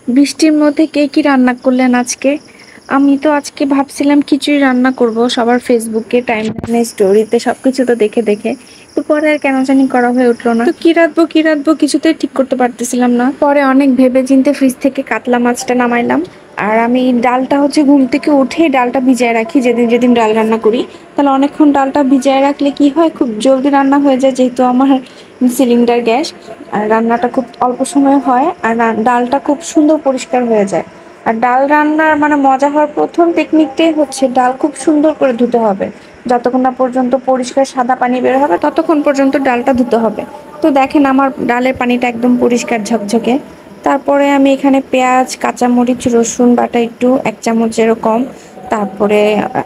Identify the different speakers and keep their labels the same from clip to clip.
Speaker 1: বৃষ্টির মধ্যে কে কি রান্না করলেন আজকে? আমি তো আজকে ভাবছিলাম খিচুড়ি রান্না করব সবার ফেসবুকে টাইমলাইনে স্টোরিতে সবকিছু তো দেখে দেখে। তো পরে আর কেন জানি করা হয়ে উঠলো না। তো কি রাঁধবো কিছুতেই ঠিক করতে পারতেছিলাম না। পরে অনেক ভেবে চিন্তে ফ্রিজ থেকে কাতলা মাছটা নামাইলাম। আর আমি ডালটা হচ্ছে ঘুম থেকে উঠে ডালটা ভিজায় রাখি, যেদিন যেদিন ডাল রান্না করি। তাহলে অনেকক্ষণ ডালটা ভিজায় রাখলে কি হয়, খুব জলদি রান্না হয়ে যায়, যেহেতু আমার সিলিন্ডার গ্যাস। আর রান্নাটা খুব অল্প সময় হয়, আর ডালটা খুব সুন্দর পরিষ্কার হয়ে যায়। আর ডাল রান্নার মানে মজা হওয়ার প্রথম টেকনিকটাই হচ্ছে ডাল খুব সুন্দর করে ধুতে হবে। যতক্ষণ না পর্যন্ত পরিষ্কার সাদা পানি বের হবে ততক্ষণ পর্যন্ত ডালটা ধুতে হবে। তো দেখেন আমার ডালের পানিটা একদম পরিষ্কার ঝকঝকে। তারপরে আমি এখানে পেঁয়াজ, কাঁচামরিচ, রসুন বাটা একটু 1 চামচ এরকম, তারপরে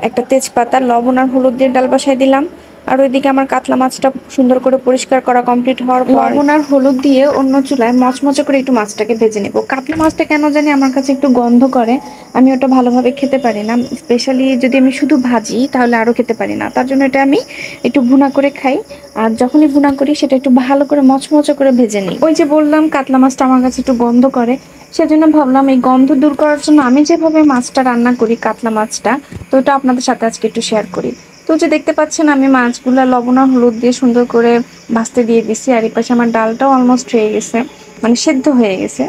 Speaker 1: একটা তেজপাতা, লবণ আর হলুদ দিয়ে ডাল বসাই দিলাম। আর ওইদিকে আমার কাতলা মাছটা সুন্দর করে পরিষ্কার করা কমপ্লিট হওয়ার পর লবণ আর হলুদ দিয়ে অন্য চুলায় মচমচে করে একটু মাছটাকে ভেজে নেব। কাতলা মাছটা কেন জানি আমার কাছে একটু গন্ধ করে, আমি ওটা ভালোভাবে খেতে পারি না। স্পেশালি যদি আমি শুধু ভাজি তাহলে আরও খেতে পারি না, তার জন্য এটা আমি একটু ভুনা করে খাই। আর যখনই ভুনা করি সেটা একটু ভালো করে মচমচে করে ভেজে নিই। ওই যে বললাম কাতলা মাছটা আমার কাছে একটু গন্ধ করে, সেজন্য ভাবলাম এই গন্ধ দূর করার জন্য আমি যেভাবে মাছটা রান্না করি কাতলা মাছটা, তো ওটা আপনাদের সাথে আজকে একটু শেয়ার করি। তো যে দেখতে পাচ্ছেন আমি মাছগুলা লবণ আর হলুদ দিয়ে সুন্দর করে ভাজতে দিয়ে দিছি। আর এই পাশে আমার ডালটাও অলমোস্ট হয়ে গেছে, মানে সেদ্ধ হয়ে গেছে।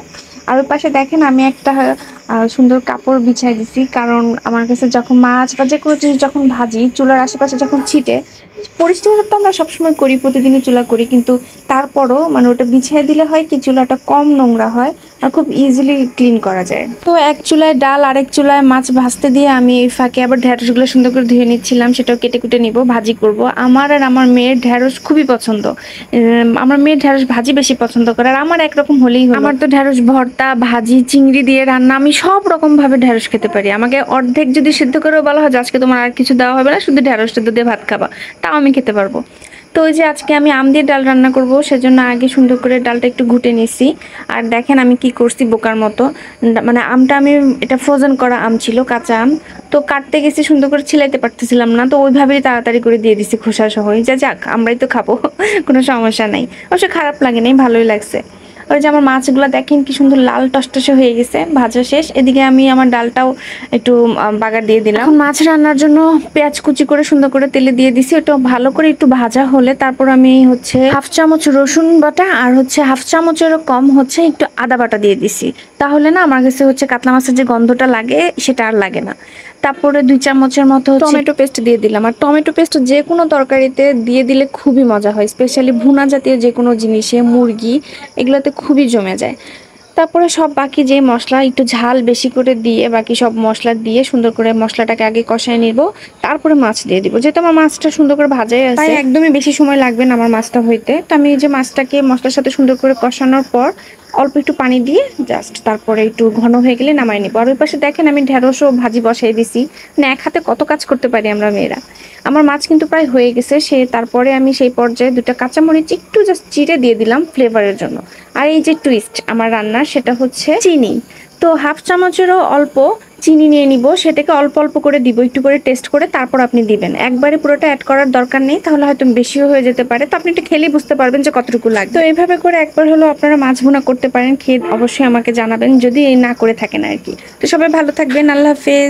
Speaker 1: আর ওই পাশে দেখেন আমি একটা সুন্দর কাপড় বিছাই দিছি, কারণ আমার কাছে যখন মাছ বা যে কোনো জিনিস যখন ভাজি চুলার আশেপাশে যখন ছিটে, পরিষ্কার তো আমরা সবসময় করি, প্রতিদিনই চুলা করি, কিন্তু তারপরও মানে ওটা বিছিয়ে দিলে হয় কি চুলাটা কম নোংরা হয় আর খুব ইজিলি ক্লিন করা যায়। তো এক চুলায় ডাল আরেক চুলায় মাছ ভাজতে দিয়ে আমি এই ফাঁকে আবার ঢেঁড়সগুলো সুন্দর করে ধুয়ে নিচ্ছিলাম, সেটাও কেটে কুটে নিব, ভাজি করব। আমার আর আমার মেয়ের ঢেঁড়স খুবই পছন্দ। আমার মেয়ের ঢেঁড়স ভাজি বেশি পছন্দ করে, আর আমার একরকম হলেই হলো। আমার তো ঢেঁড়স ভর্তা, ভাজি, চিংড়ি দিয়ে রান্না, আমি সব রকম ভাবে ঢেঁড়স খেতে পারি। আমাকে অর্ধেক যদি সিদ্ধ করেও বলা হয় যে আজকে তোমার আর কিছু দেওয়া হবে না, শুধু ঢেঁড়স সিদ্ধ দিয়ে ভাত খাবা, তাও আমি খেতে পারবো। তো ওই যে আজকে আমি আম দিয়ে ডাল রান্না করব, সেজন্য আগে সুন্দর করে ডালটা একটু ঘুটে নিছি। আর দেখেন আমি কি করছি বোকার মতো, মানে আমটা আমি, এটা ফ্রোজেন করা আম ছিল, কাঁচা আম। তো কাটতে গেছি, সুন্দর করে ছিলাইতে পারতেছিলাম না, তো ওইভাবেই তাড়াতাড়ি করে দিয়ে দিছি খোসা সহ, যা যাক আমরাই তো খাবো কোনো সমস্যা নাই। অবশ্য খারাপ লাগে নাই, ভালোই লাগছে। ওই যে আমার মাছগুলো দেখেন কি সুন্দর লাল টসটসে হয়ে গেছে, ভাজা শেষ। এদিকে আমি আমার ডালটাও একটু বাগার দিয়ে দিলাম। এখন মাছ রান্নার জন্য পেঁয়াজ কুচি করে সুন্দর করে তেলে দিয়ে দিছি, ওটা ভালো করে একটু ভাজা হলে তারপর আমি হচ্ছে 1/2 চামচ রসুন বাটা আর হচ্ছে 1/2 চামচেরও কম হচ্ছে একটু আদা বাটা দিয়ে দিছি। তাহলে না আমার কাছে হচ্ছে কাতলা মাছের যে গন্ধটা লাগে সেটা আর লাগে না। তারপরে 2 চামচের মতো টমেটো পেস্ট দিয়ে দিলাম। আর টমেটো পেস্ট যে কোনো তরকারিতে দিয়ে দিলে খুবই মজা হয়, স্পেশালি ভুনা জাতীয় যে কোনো জিনিসে, মুরগি, এগুলোতে খুবই জমে যায়। তারপরে সব বাকি যে মশলা একটু ঝাল বেশি করে দিয়ে বাকি সব মশলা দিয়ে সুন্দর করে মশলাটাকে আগে কষায় নিব, তারপরে মাছ দিয়ে দিব। যেহেতু আমার মাছটা সুন্দর করে ভাজাই আছে, তাই একদমই বেশি সময় লাগবে না আমার মাছটা হইতে। তো আমি এই যে মাছটাকে মশলার সাথে সুন্দর করে কষানোর পর অল্প একটু পানি দিয়ে জাস্ট তারপরে একটু ঘন হয়ে গেলে নামাই নিব। আর ওই পাশে দেখেন আমি ঢেঁড়সও ভাজি বসাই দিছি। মানে এক হাতে কত কাজ করতে পারি আমরা মেয়েরা। আমার মাছ কিন্তু প্রায় হয়ে গেছে, তারপরে আমি সেই পর্যায়ে 2টা কাঁচামরিচ একটু জাস্ট চিড়ে দিয়ে দিলাম ফ্লেভারের জন্য। আর এই যে টুইস্ট আমার রান্নার, সেটা হচ্ছে চিনি। তো 1/2 চামচেরও অল্প চিনি নিয়ে নিব, সেটাকে অল্প অল্প করে দিব, একটু করে টেস্ট করে তারপর আপনি দিবেন। একবারে পুরোটা অ্যাড করার দরকার নেই, তাহলে হয়তো বেশিও হয়ে যেতে পারে। তো আপনি একটু খেলেই বুঝতে পারবেন যে কতটুকু লাগবে। তো এইভাবে করে একবার হলো আপনারা মাছ ভুনা করতে পারেন, খেয়ে অবশ্যই আমাকে জানাবেন যদি এই না করে থাকেন আর কি। তো সবাই ভালো থাকবেন, আল্লাহ হাফেজ।